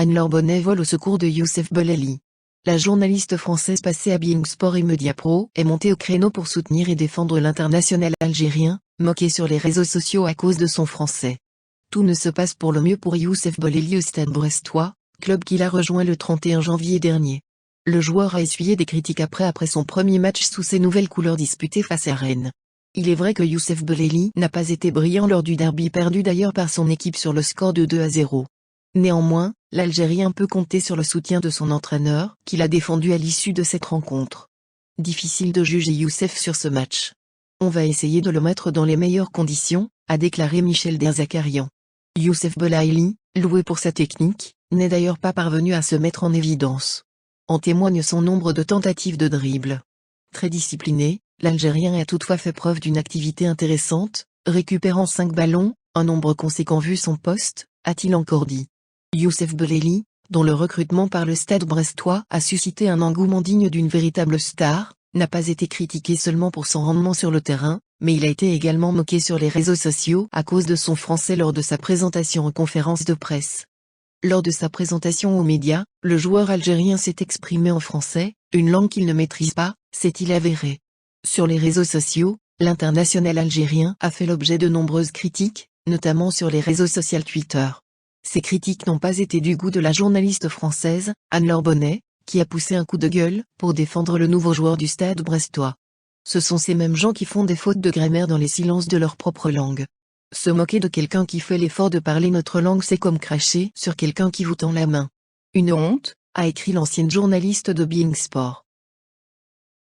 Anne-Laure Bonnet vole au secours de Youssef Boulali. La journaliste française passée à Bein Sport et Mediapro est montée au créneau pour soutenir et défendre l'international algérien, moqué sur les réseaux sociaux à cause de son français. Tout ne se passe pour le mieux pour Youssef Boulali au Stade brestois, club qu'il a rejoint le 31 janvier dernier. Le joueur a essuyé des critiques après son premier match sous ses nouvelles couleurs disputé face à Rennes. Il est vrai que Youssef Boulali n'a pas été brillant lors du derby perdu d'ailleurs par son équipe sur le score de 2-0. Néanmoins, l'Algérien peut compter sur le soutien de son entraîneur, qui l'a défendu à l'issue de cette rencontre. Difficile de juger Youssef sur ce match. On va essayer de le mettre dans les meilleures conditions, a déclaré Michel Derzakarian. Youssef Boulali, loué pour sa technique, n'est d'ailleurs pas parvenu à se mettre en évidence. En témoigne son nombre de tentatives de dribble. Très discipliné, l'Algérien a toutefois fait preuve d'une activité intéressante, récupérant 5 ballons, un nombre conséquent vu son poste, a-t-il encore dit. Youssef Boulali, dont le recrutement par le Stade brestois a suscité un engouement digne d'une véritable star, n'a pas été critiqué seulement pour son rendement sur le terrain, mais il a été également moqué sur les réseaux sociaux à cause de son français lors de sa présentation en conférence de presse. Lors de sa présentation aux médias, le joueur algérien s'est exprimé en français, une langue qu'il ne maîtrise pas, s'est-il avéré. Sur les réseaux sociaux, l'international algérien a fait l'objet de nombreuses critiques, notamment sur les réseaux sociaux Twitter. Ces critiques n'ont pas été du goût de la journaliste française, Anne-Laure Bonnet, qui a poussé un coup de gueule pour défendre le nouveau joueur du Stade brestois. Ce sont ces mêmes gens qui font des fautes de grammaire dans les silences de leur propre langue. Se moquer de quelqu'un qui fait l'effort de parler notre langue, c'est comme cracher sur quelqu'un qui vous tend la main. Une honte, a écrit l'ancienne journaliste de Bein Sport.